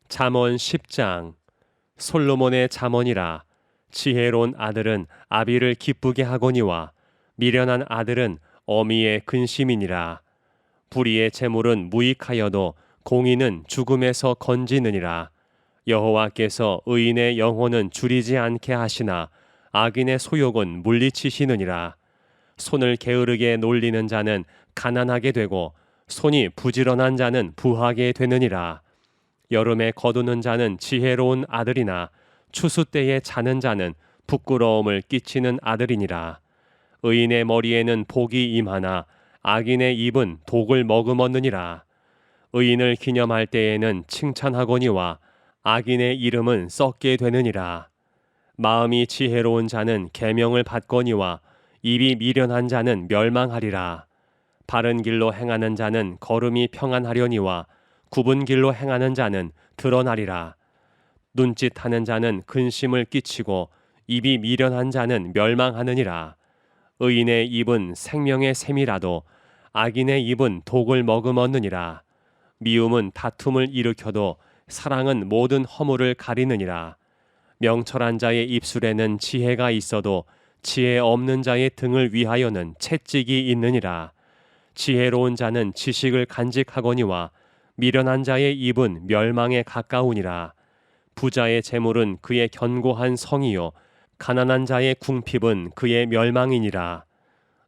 잠언 10장. 솔로몬의 잠언이라. 지혜로운 아들은 아비를 기쁘게 하거니와 미련한 아들은 어미의 근심이니라. 불의의 재물은 무익하여도 공의는 죽음에서 건지느니라. 여호와께서 의인의 영혼은 줄이지 않게 하시나 악인의 소욕은 물리치시느니라. 손을 게으르게 놀리는 자는 가난하게 되고 손이 부지런한 자는 부하게 되느니라. 여름에 거두는 자는 지혜로운 아들이나 추수 때에 자는 자는 부끄러움을 끼치는 아들이니라. 의인의 머리에는 복이 임하나 악인의 입은 독을 머금었느니라. 의인을 기념할 때에는 칭찬하거니와 악인의 이름은 썩게 되느니라. 마음이 지혜로운 자는 계명을 받거니와 입이 미련한 자는 멸망하리라. 바른 길로 행하는 자는 걸음이 평안하려니와 굽은 길로 행하는 자는 드러나리라. 눈짓하는 자는 근심을 끼치고 입이 미련한 자는 멸망하느니라. 의인의 입은 생명의 샘이라도 악인의 입은 독을 머금었느니라. 미움은 다툼을 일으켜도 사랑은 모든 허물을 가리느니라. 명철한 자의 입술에는 지혜가 있어도 지혜 없는 자의 등을 위하여는 채찍이 있느니라. 지혜로운 자는 지식을 간직하거니와 미련한 자의 입은 멸망에 가까우니라. 부자의 재물은 그의 견고한 성이요 가난한 자의 궁핍은 그의 멸망이니라.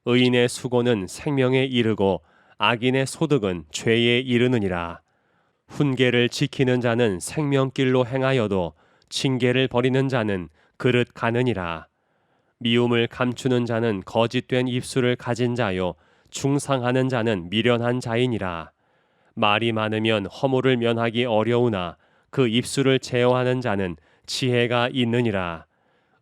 의인의 수고는 생명에 이르고 악인의 소득은 죄에 이르느니라. 훈계를 지키는 자는 생명길로 행하여도 징계를 버리는 자는 그릇 가느니라. 미움을 감추는 자는 거짓된 입술을 가진 자요 중상하는 자는 미련한 자이니라. 말이 많으면 허물을 면하기 어려우나 그 입술을 제어하는 자는 지혜가 있느니라.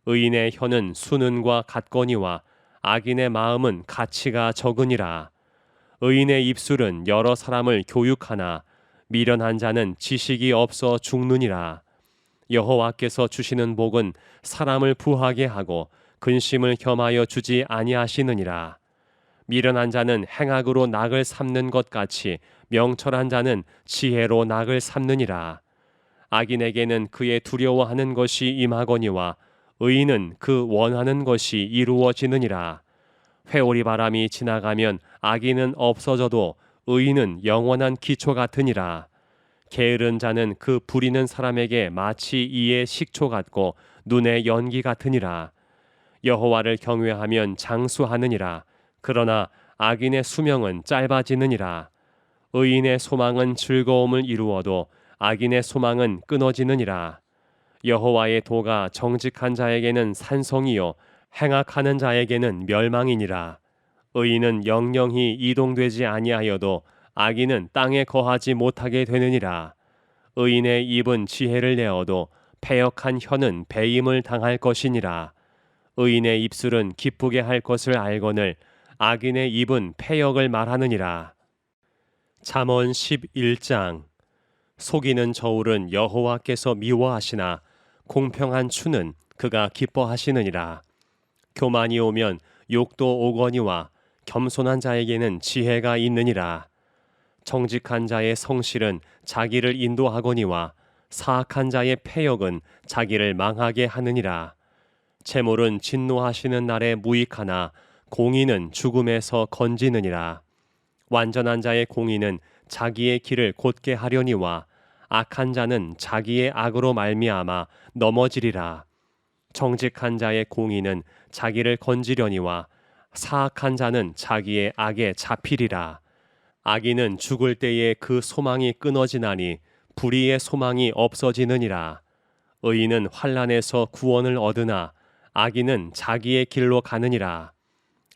의인의 혀는 수는과 같거니와 악인의 마음은 가치가 적으니라. 의인의 입술은 여러 사람을 교육하나 미련한 자는 지식이 없어 죽느니라. 여호와께서 주시는 복은 사람을 부하게 하고 근심을 겸하여 주지 아니하시느니라. 미련한 자는 행악으로 낙을 삼는 것 같이 명철한 자는 지혜로 낙을 삼느니라. 악인에게는 그의 두려워하는 것이 임하거니와 의인은 그 원하는 것이 이루어지느니라. 회오리 바람이 지나가면 악인은 없어져도 의인은 영원한 기초 같으니라. 게으른 자는 그 부리는 사람에게 마치 이의 식초 같고 눈의 연기 같으니라. 여호와를 경외하면 장수하느니라. 그러나 악인의 수명은 짧아지느니라. 의인의 소망은 즐거움을 이루어도 악인의 소망은 끊어지느니라. 여호와의 도가 정직한 자에게는 산성이요 행악하는 자에게는 멸망이니라. 의인은 영영히 이동되지 아니하여도 악인은 땅에 거하지 못하게 되느니라. 의인의 입은 지혜를 내어도 패역한 혀는 배임을 당할 것이니라. 의인의 입술은 기쁘게 할 것을 알거늘 악인의 입은 패역을 말하느니라. 잠언 11장. 속이는 저울은 여호와께서 미워하시나 공평한 추는 그가 기뻐하시느니라. 교만이 오면 욕도 오거니와 겸손한 자에게는 지혜가 있느니라. 정직한 자의 성실은 자기를 인도하거니와 사악한 자의 패역은 자기를 망하게 하느니라. 재물은 진노하시는 날에 무익하나 공의는 죽음에서 건지느니라. 완전한 자의 공의는 자기의 길을 곧게 하려니와 악한 자는 자기의 악으로 말미암아 넘어지리라. 정직한 자의 공의는 자기를 건지려니와 사악한 자는 자기의 악에 잡히리라. 악인은 죽을 때에 그 소망이 끊어지나니 불의의 소망이 없어지느니라. 의인은 환난에서 구원을 얻으나 악인은 자기의 길로 가느니라.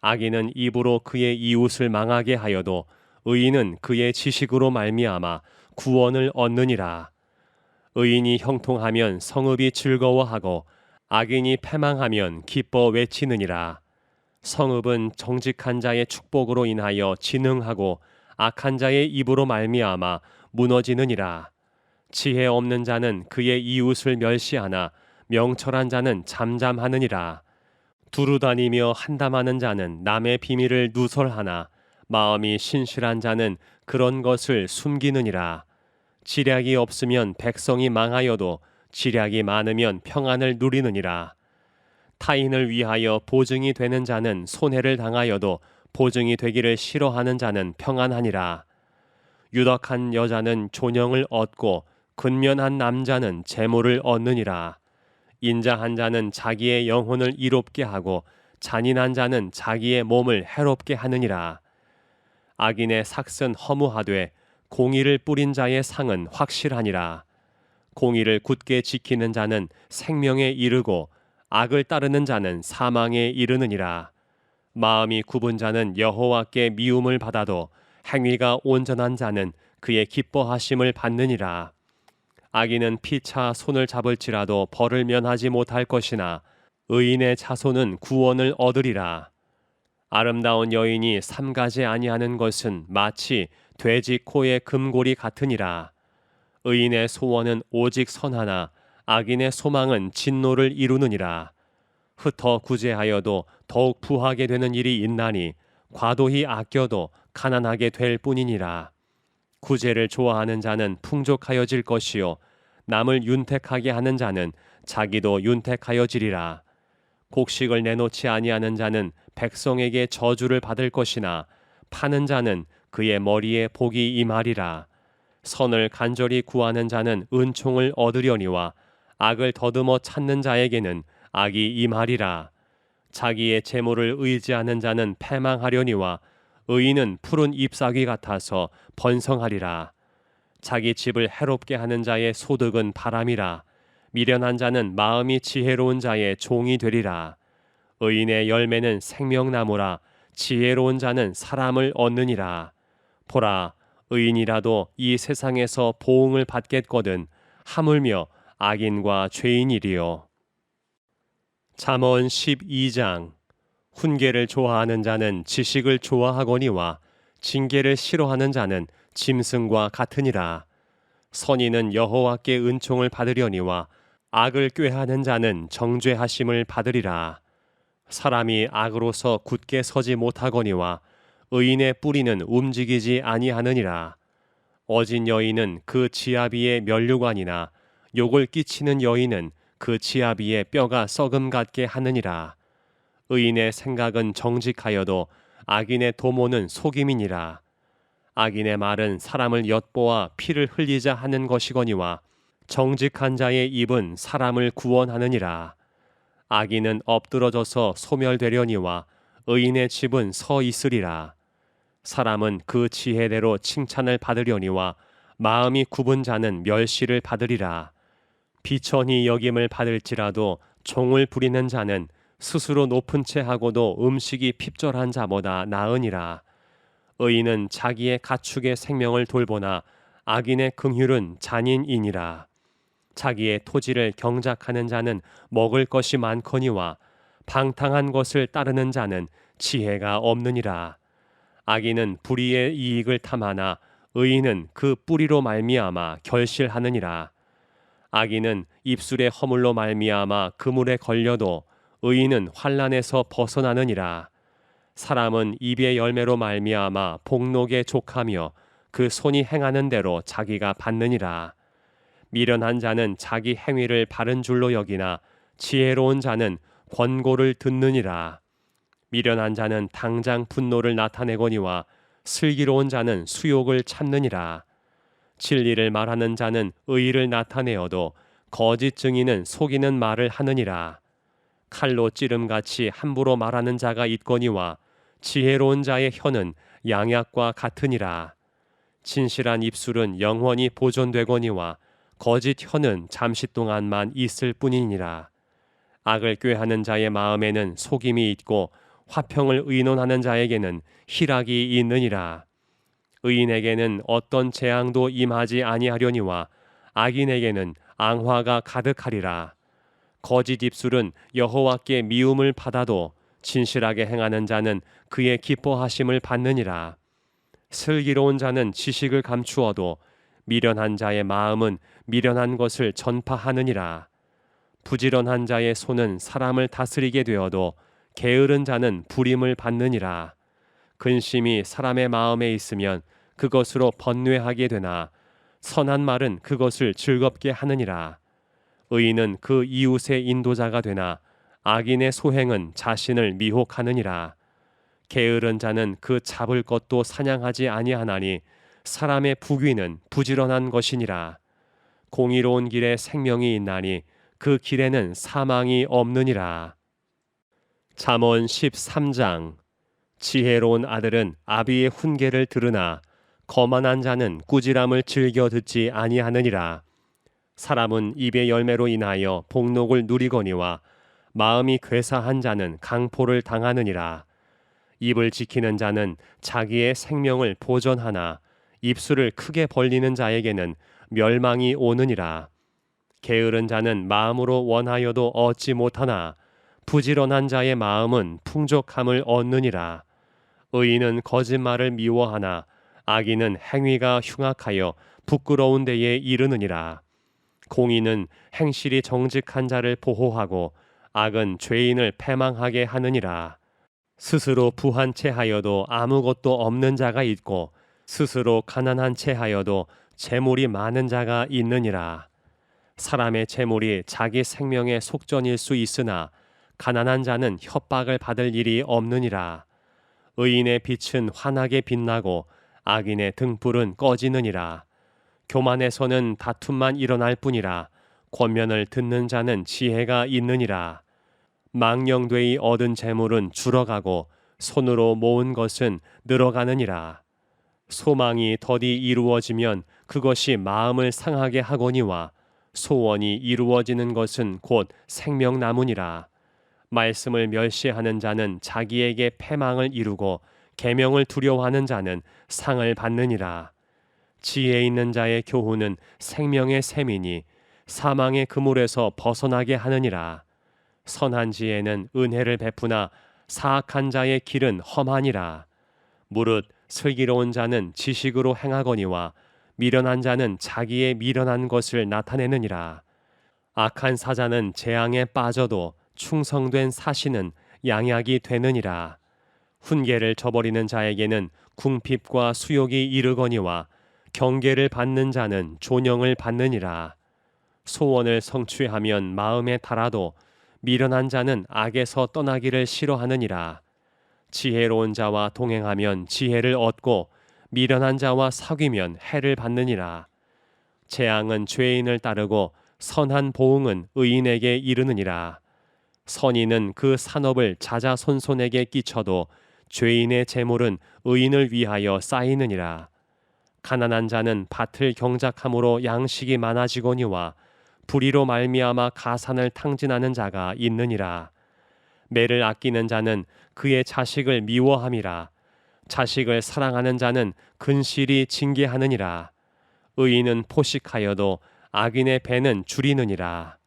악인은 입으로 그의 이웃을 망하게 하여도 의인은 그의 지식으로 말미암아 구원을 얻느니라. 의인이 형통하면 성읍이 즐거워하고 악인이 패망하면 기뻐 외치느니라. 성읍은 정직한 자의 축복으로 인하여 진흥하고 악한 자의 입으로 말미암아 무너지느니라. 지혜 없는 자는 그의 이웃을 멸시하나 명철한 자는 잠잠하느니라. 두루다니며 한담하는 자는 남의 비밀을 누설하나 마음이 신실한 자는 그런 것을 숨기느니라. 지략이 없으면 백성이 망하여도 지략이 많으면 평안을 누리느니라. 타인을 위하여 보증이 되는 자는 손해를 당하여도 보증이 되기를 싫어하는 자는 평안하니라. 유덕한 여자는 존영을 얻고 근면한 남자는 재물을 얻느니라. 인자한 자는 자기의 영혼을 이롭게 하고 잔인한 자는 자기의 몸을 해롭게 하느니라. 악인의 삭은 허무하되 공의를 뿌린 자의 상은 확실하니라. 공의를 굳게 지키는 자는 생명에 이르고 악을 따르는 자는 사망에 이르느니라. 마음이 굽은 자는 여호와께 미움을 받아도 행위가 온전한 자는 그의 기뻐하심을 받느니라. 악인은 피차 손을 잡을지라도 벌을 면하지 못할 것이나 의인의 자손은 구원을 얻으리라. 아름다운 여인이 삼가지 아니하는 것은 마치 돼지 코의 금고리 같으니라. 의인의 소원은 오직 선하나 악인의 소망은 진노를 이루느니라. 흩어 구제하여도 더욱 부하게 되는 일이 있나니 과도히 아껴도 가난하게 될 뿐이니라. 구제를 좋아하는 자는 풍족하여질 것이요 남을 윤택하게 하는 자는 자기도 윤택하여지리라. 곡식을 내놓지 아니하는 자는 백성에게 저주를 받을 것이나 파는 자는 그의 머리에 복이 임하리라. 선을 간절히 구하는 자는 은총을 얻으려니와 악을 더듬어 찾는 자에게는 악이 임하리라. 자기의 재물을 의지하는 자는 패망하려니와 의인은 푸른 잎사귀 같아서 번성하리라. 자기 집을 해롭게 하는 자의 소득은 바람이라. 미련한 자는 마음이 지혜로운 자의 종이 되리라. 의인의 열매는 생명나무라. 지혜로운 자는 사람을 얻느니라. 보라, 의인이라도 이 세상에서 보응을 받겠거든 하물며 악인과 죄인이리요. 잠언 12장. 훈계를 좋아하는 자는 지식을 좋아하거니와 징계를 싫어하는 자는 짐승과 같으니라. 선인은 여호와께 은총을 받으려니와 악을 꾀하는 자는 정죄하심을 받으리라. 사람이 악으로서 굳게 서지 못하거니와 의인의 뿌리는 움직이지 아니하느니라. 어진 여인은 그 지아비의 면류관이나 욕을 끼치는 여인은 그 지아비의 뼈가 썩음 같게 하느니라. 의인의 생각은 정직하여도 악인의 도모는 속임이니라. 악인의 말은 사람을 엿보아 피를 흘리자 하는 것이거니와 정직한 자의 입은 사람을 구원하느니라. 악인은 엎드러져서 소멸되려니와 의인의 집은 서 있으리라. 사람은 그 지혜대로 칭찬을 받으려니와 마음이 굽은 자는 멸시를 받으리라. 비천히 여김을 받을지라도 종을 부리는 자는 스스로 높은 채 하고도 음식이 핍절한 자보다 나으니라. 의인은 자기의 가축의 생명을 돌보나 악인의 긍휼은 잔인이니라. 자기의 토지를 경작하는 자는 먹을 것이 많거니와 방탕한 것을 따르는 자는 지혜가 없느니라. 악인은 불의의 이익을 탐하나 의인은 그 뿌리로 말미암아 결실하느니라. 악인은 입술의 허물로 말미암아 그물에 걸려도 의인은 환난에서 벗어나느니라. 사람은 입의 열매로 말미암아 복록에 족하며 그 손이 행하는 대로 자기가 받느니라. 미련한 자는 자기 행위를 바른 줄로 여기나 지혜로운 자는 권고를 듣느니라. 미련한 자는 당장 분노를 나타내거니와 슬기로운 자는 수욕을 참느니라. 진리를 말하는 자는 의의를 나타내어도 거짓 증인은 속이는 말을 하느니라. 칼로 찌름같이 함부로 말하는 자가 있거니와 지혜로운 자의 혀는 양약과 같으니라. 진실한 입술은 영원히 보존되거니와 거짓 혀는 잠시 동안만 있을 뿐이니라. 악을 꾀하는 자의 마음에는 속임이 있고 화평을 의논하는 자에게는 희락이 있느니라. 의인에게는 어떤 재앙도 임하지 아니하려니와 악인에게는 앙화가 가득하리라. 거짓 입술은 여호와께 미움을 받아도 진실하게 행하는 자는 그의 기뻐하심을 받느니라. 슬기로운 자는 지식을 감추어도 미련한 자의 마음은 미련한 것을 전파하느니라. 부지런한 자의 손은 사람을 다스리게 되어도 게으른 자는 불임을 받느니라. 근심이 사람의 마음에 있으면 그것으로 번뇌하게 되나 선한 말은 그것을 즐겁게 하느니라. 의인은 그 이웃의 인도자가 되나 악인의 소행은 자신을 미혹하느니라. 게으른 자는 그 잡을 것도 사냥하지 아니하나니 사람의 부귀는 부지런한 것이니라. 공의로운 길에 생명이 있나니 그 길에는 사망이 없느니라. 잠언 13장. 지혜로운 아들은 아비의 훈계를 들으나 거만한 자는 꾸지람을 즐겨 듣지 아니하느니라. 사람은 입의 열매로 인하여 복록을 누리거니와 마음이 괴사한 자는 강포를 당하느니라. 입을 지키는 자는 자기의 생명을 보전하나 입술을 크게 벌리는 자에게는 멸망이 오느니라. 게으른 자는 마음으로 원하여도 얻지 못하나 부지런한 자의 마음은 풍족함을 얻느니라. 의인은 거짓말을 미워하나 악인은 행위가 흉악하여 부끄러운 데에 이르느니라. 공의는 행실이 정직한 자를 보호하고 악은 죄인을 패망하게 하느니라. 스스로 부한 채 하여도 아무것도 없는 자가 있고 스스로 가난한 채 하여도 재물이 많은 자가 있느니라. 사람의 재물이 자기 생명의 속전일 수 있으나 가난한 자는 협박을 받을 일이 없느니라. 의인의 빛은 환하게 빛나고 악인의 등불은 꺼지느니라. 교만에서는 다툼만 일어날 뿐이라 권면을 듣는 자는 지혜가 있느니라. 망령되이 얻은 재물은 줄어가고 손으로 모은 것은 늘어가느니라. 소망이 더디 이루어지면 그것이 마음을 상하게 하거니와 소원이 이루어지는 것은 곧 생명나무니라. 말씀을 멸시하는 자는 자기에게 패망을 이루고 계명을 두려워하는 자는 상을 받느니라. 지혜 있는 자의 교훈은 생명의 샘이니 사망의 그물에서 벗어나게 하느니라. 선한 지혜는 은혜를 베푸나 사악한 자의 길은 험하니라. 무릇 슬기로운 자는 지식으로 행하거니와 미련한 자는 자기의 미련한 것을 나타내느니라. 악한 사자는 재앙에 빠져도 충성된 사신은 양약이 되느니라. 훈계를 저버리는 자에게는 궁핍과 수욕이 이르거니와 경계를 받는 자는 존영을 받느니라. 소원을 성취하면 마음에 달아도 미련한 자는 악에서 떠나기를 싫어하느니라. 지혜로운 자와 동행하면 지혜를 얻고 미련한 자와 사귀면 해를 받느니라. 재앙은 죄인을 따르고 선한 보응은 의인에게 이르느니라. 선인은 그 산업을 자자손손에게 끼쳐도 죄인의 재물은 의인을 위하여 쌓이느니라. 가난한 자는 밭을 경작함으로 양식이 많아지거니와 불의로 말미암아 가산을 탕진하는 자가 있느니라. 매를 아끼는 자는 그의 자식을 미워함이라. 자식을 사랑하는 자는 근실이 징계하느니라. 의인은 포식하여도 악인의 배는 줄이느니라.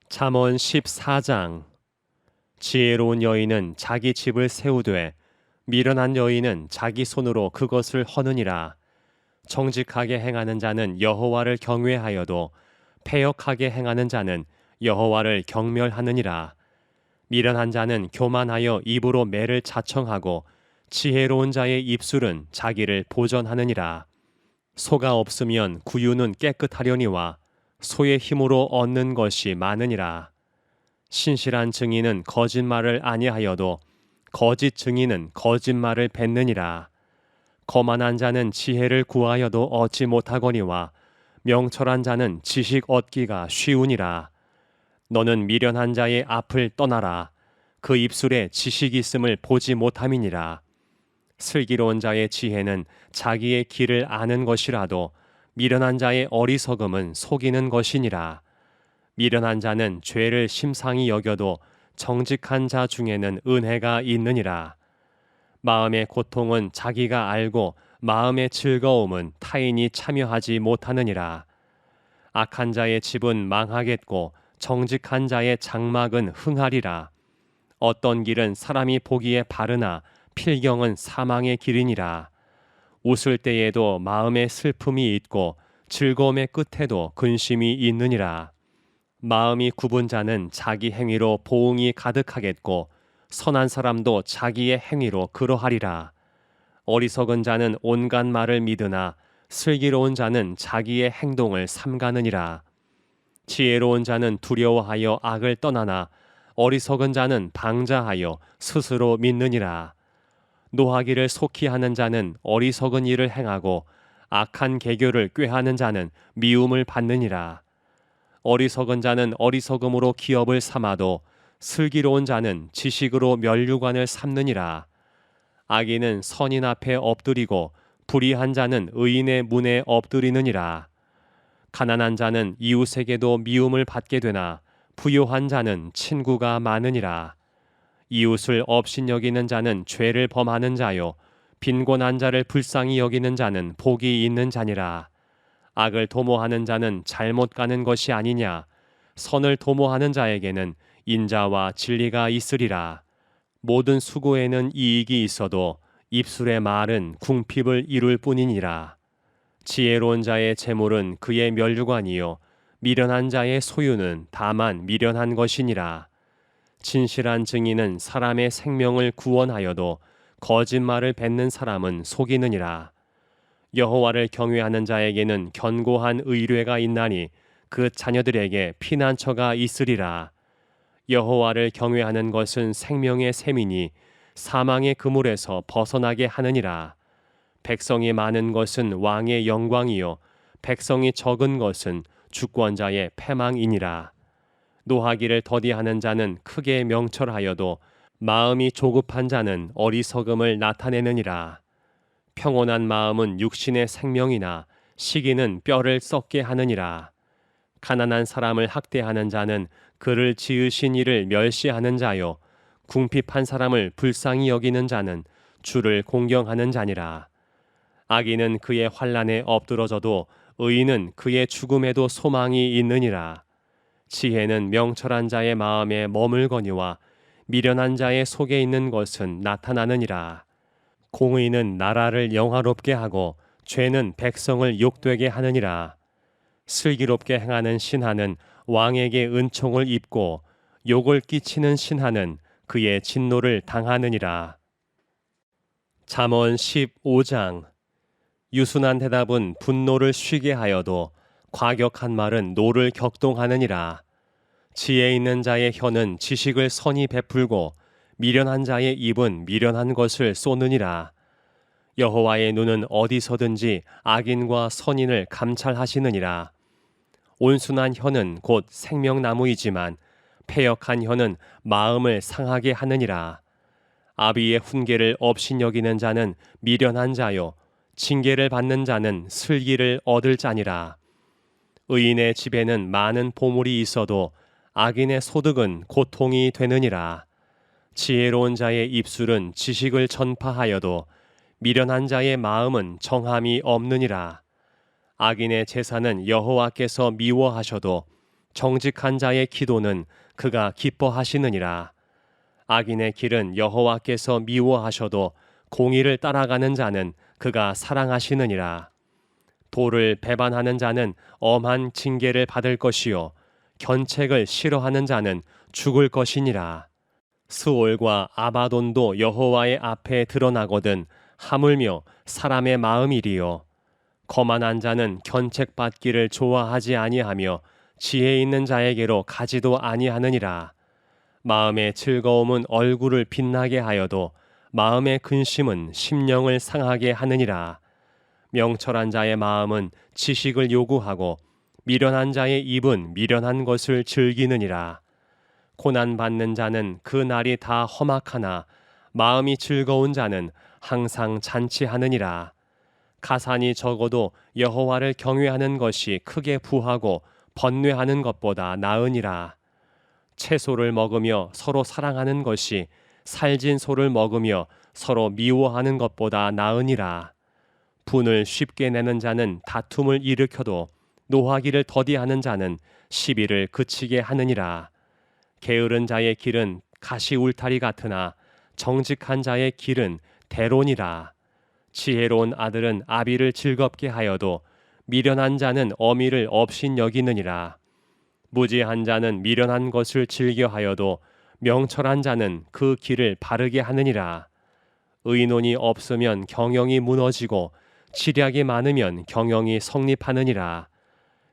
잠언 14장. 지혜로운 여인은 자기 집을 세우되 미련한 여인은 자기 손으로 그것을 허느니라. 정직하게 행하는 자는 여호와를 경외하여도 패역하게 행하는 자는 여호와를 경멸하느니라. 미련한 자는 교만하여 입으로 매를 자청하고 지혜로운 자의 입술은 자기를 보전하느니라. 소가 없으면 구유는 깨끗하려니와 소의 힘으로 얻는 것이 많으니라. 신실한 증인은 거짓말을 아니하여도 거짓 증인은 거짓말을 뱉느니라. 거만한 자는 지혜를 구하여도 얻지 못하거니와 명철한 자는 지식 얻기가 쉬우니라. 너는 미련한 자의 앞을 떠나라. 그 입술에 지식이 있음을 보지 못함이니라. 슬기로운 자의 지혜는 자기의 길을 아는 것이라도 미련한 자의 어리석음은 속이는 것이니라. 미련한 자는 죄를 심상히 여겨도 정직한 자 중에는 은혜가 있느니라. 마음의 고통은 자기가 알고 마음의 즐거움은 타인이 참여하지 못하느니라. 악한 자의 집은 망하겠고 정직한 자의 장막은 흥하리라. 어떤 길은 사람이 보기에 바르나 필경은 사망의 길이니라. 웃을 때에도 마음에 슬픔이 있고 즐거움의 끝에도 근심이 있느니라. 마음이 굽은 자는 자기 행위로 보응이 가득하겠고 선한 사람도 자기의 행위로 그러하리라. 어리석은 자는 온갖 말을 믿으나 슬기로운 자는 자기의 행동을 삼가느니라. 지혜로운 자는 두려워하여 악을 떠나나 어리석은 자는 방자하여 스스로 믿느니라. 노하기를 속히 하는 자는 어리석은 일을 행하고 악한 계교를 꾀하는 자는 미움을 받느니라. 어리석은 자는 어리석음으로 기업을 삼아도 슬기로운 자는 지식으로 면류관을 삼느니라. 악인은 선인 앞에 엎드리고 불의한 자는 의인의 문에 엎드리느니라. 가난한 자는 이웃에게도 미움을 받게 되나 부요한 자는 친구가 많으니라. 이웃을 업신여기는 자는 죄를 범하는 자요 빈곤한 자를 불쌍히 여기는 자는 복이 있는 자니라. 악을 도모하는 자는 잘못 가는 것이 아니냐. 선을 도모하는 자에게는 인자와 진리가 있으리라. 모든 수고에는 이익이 있어도 입술의 말은 궁핍을 이룰 뿐이니라. 지혜로운 자의 재물은 그의 면류관이요 미련한 자의 소유는 다만 미련한 것이니라. 진실한 증인은 사람의 생명을 구원하여도 거짓말을 뱉는 사람은 속이느니라. 여호와를 경외하는 자에게는 견고한 의뢰가 있나니 그 자녀들에게 피난처가 있으리라. 여호와를 경외하는 것은 생명의 샘이니 사망의 그물에서 벗어나게 하느니라. 백성이 많은 것은 왕의 영광이요 백성이 적은 것은 주권자의 패망이니라. 노하기를 더디하는 자는 크게 명철하여도 마음이 조급한 자는 어리석음을 나타내느니라. 평온한 마음은 육신의 생명이나 시기는 뼈를 썩게 하느니라. 가난한 사람을 학대하는 자는 그를 지으신 이를 멸시하는 자요 궁핍한 사람을 불쌍히 여기는 자는 주를 공경하는 자니라. 악인은 그의 환난에 엎드러져도 의인은 그의 죽음에도 소망이 있느니라. 지혜는 명철한 자의 마음에 머물거니와 미련한 자의 속에 있는 것은 나타나느니라. 공의는 나라를 영화롭게 하고 죄는 백성을 욕되게 하느니라. 슬기롭게 행하는 신하는 왕에게 은총을 입고 욕을 끼치는 신하는 그의 진노를 당하느니라. 잠언 15장. 유순한 대답은 분노를 쉬게 하여도 과격한 말은 노를 격동하느니라. 지혜 있는 자의 혀는 지식을 선히 베풀고 미련한 자의 입은 미련한 것을 쏘느니라. 여호와의 눈은 어디서든지 악인과 선인을 감찰하시느니라. 온순한 혀는 곧 생명나무이지만 패역한 혀는 마음을 상하게 하느니라. 아비의 훈계를 업신여기는 자는 미련한 자요 징계를 받는 자는 슬기를 얻을 자니라. 의인의 집에는 많은 보물이 있어도 악인의 소득은 고통이 되느니라. 지혜로운 자의 입술은 지식을 전파하여도 미련한 자의 마음은 정함이 없느니라. 악인의 제사는 여호와께서 미워하셔도 정직한 자의 기도는 그가 기뻐하시느니라. 악인의 길은 여호와께서 미워하셔도 공의를 따라가는 자는 그가 사랑하시느니라. 도를 배반하는 자는 엄한 징계를 받을 것이요 견책을 싫어하는 자는 죽을 것이니라. 스올과 아바돈도 여호와의 앞에 드러나거든 하물며 사람의 마음이리요. 거만한 자는 견책받기를 좋아하지 아니하며 지혜 있는 자에게로 가지도 아니하느니라. 마음의 즐거움은 얼굴을 빛나게 하여도 마음의 근심은 심령을 상하게 하느니라. 명철한 자의 마음은 지식을 요구하고 미련한 자의 입은 미련한 것을 즐기느니라. 고난받는 자는 그 날이 다 험악하나 마음이 즐거운 자는 항상 잔치하느니라. 가산이 적어도 여호와를 경외하는 것이 크게 부하고 번뇌하는 것보다 나으니라. 채소를 먹으며 서로 사랑하는 것이 살진 소를 먹으며 서로 미워하는 것보다 나으니라. 분을 쉽게 내는 자는 다툼을 일으켜도 노하기를 더디하는 자는 시비를 그치게 하느니라. 게으른 자의 길은 가시 울타리 같으나 정직한 자의 길은 대론이라. 지혜로운 아들은 아비를 즐겁게 하여도 미련한 자는 어미를 업신 여기느니라. 무지한 자는 미련한 것을 즐겨하여도 명철한 자는 그 길을 바르게 하느니라. 의논이 없으면 경영이 무너지고 지략이 많으면 경영이 성립하느니라.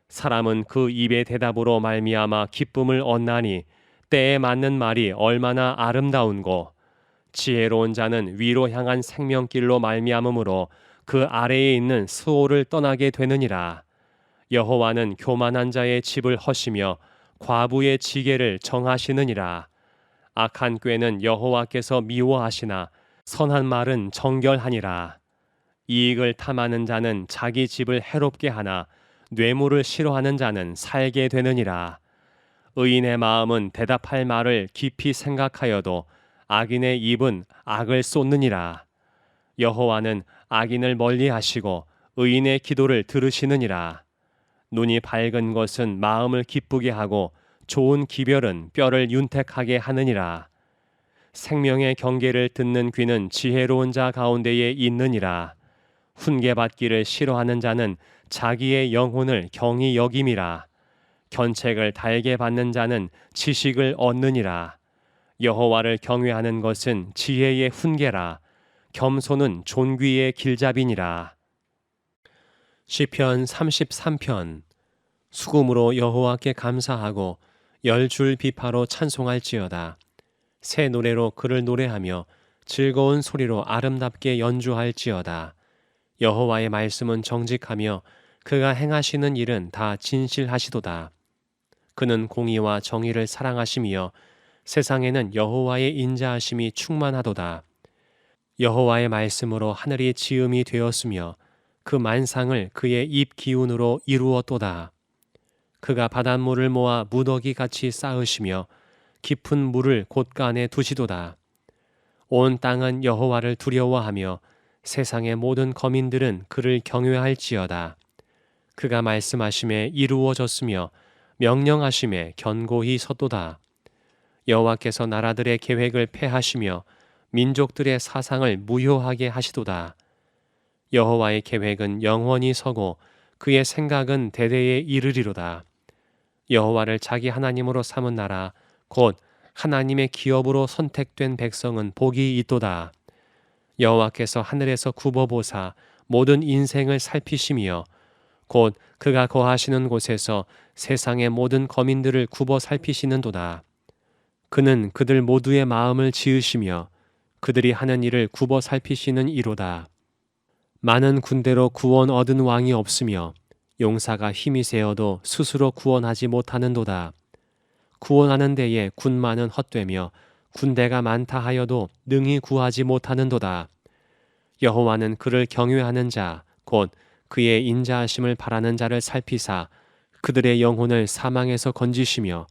사람은 그 입의 대답으로 말미암아 기쁨을 얻나니 때에 맞는 말이 얼마나 아름다운고, 지혜로운 자는 위로 향한 생명길로 말미암음으로 그 아래에 있는 스올을 떠나게 되느니라. 여호와는 교만한 자의 집을 허시며 과부의 지게를 정하시느니라. 악한 꾀는 여호와께서 미워하시나 선한 말은 정결하니라. 이익을 탐하는 자는 자기 집을 해롭게 하나 뇌물을 싫어하는 자는 살게 되느니라. 의인의 마음은 대답할 말을 깊이 생각하여도 악인의 입은 악을 쏟느니라. 여호와는 악인을 멀리하시고 의인의 기도를 들으시느니라. 눈이 밝은 것은 마음을 기쁘게 하고 좋은 기별은 뼈를 윤택하게 하느니라. 생명의 경계를 듣는 귀는 지혜로운 자 가운데에 있느니라. 훈계받기를 싫어하는 자는 자기의 영혼을 경히 여김이라. 견책을 달게 받는 자는 지식을 얻느니라. 여호와를 경외하는 것은 지혜의 훈계라. 겸손은 존귀의 길잡이니라. 시편 33편. 수금으로 여호와께 감사하고 열줄 비파로 찬송할지어다. 새 노래로 그를 노래하며 즐거운 소리로 아름답게 연주할지어다. 여호와의 말씀은 정직하며 그가 행하시는 일은 다 진실하시도다. 그는 공의와 정의를 사랑하시며 세상에는 여호와의 인자하심이 충만하도다. 여호와의 말씀으로 하늘이 지음이 되었으며 그 만상을 그의 입 기운으로 이루었도다. 그가 바닷물을 모아 무더기 같이 쌓으시며 깊은 물을 곳간에 두시도다. 온 땅은 여호와를 두려워하며 세상의 모든 거민들은 그를 경외할지어다. 그가 말씀하심에 이루어졌으며 명령하심에 견고히 섰도다. 여호와께서 나라들의 계획을 패하시며 민족들의 사상을 무효하게 하시도다. 여호와의 계획은 영원히 서고 그의 생각은 대대에 이르리로다. 여호와를 자기 하나님으로 삼은 나라 곧 하나님의 기업으로 선택된 백성은 복이 있도다. 여호와께서 하늘에서 굽어보사 모든 인생을 살피시며 곧 그가 거하시는 곳에서 세상의 모든 거민들을 굽어 살피시는도다. 그는 그들 모두의 마음을 지으시며 그들이 하는 일을 굽어 살피시는 이로다. 많은 군대로 구원 얻은 왕이 없으며 용사가 힘이 세어도 스스로 구원하지 못하는도다. 구원하는 데에 군마는 헛되며 군대가 많다 하여도 능히 구하지 못하는도다. 여호와는 그를 경외하는 자 곧 그의 인자하심을 바라는 자를 살피사 그들의 영혼을 사망에서 건지시며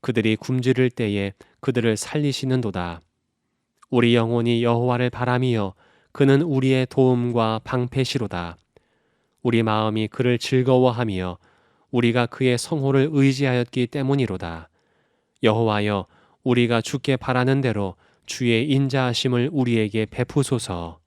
그들이 굶주릴 때에 그들을 살리시는도다. 우리 영혼이 여호와를 바라미어 그는 우리의 도움과 방패시로다. 우리 마음이 그를 즐거워하며 우리가 그의 성호를 의지하였기 때문이로다. 여호와여, 우리가 주께 바라는 대로 주의 인자하심을 우리에게 베푸소서.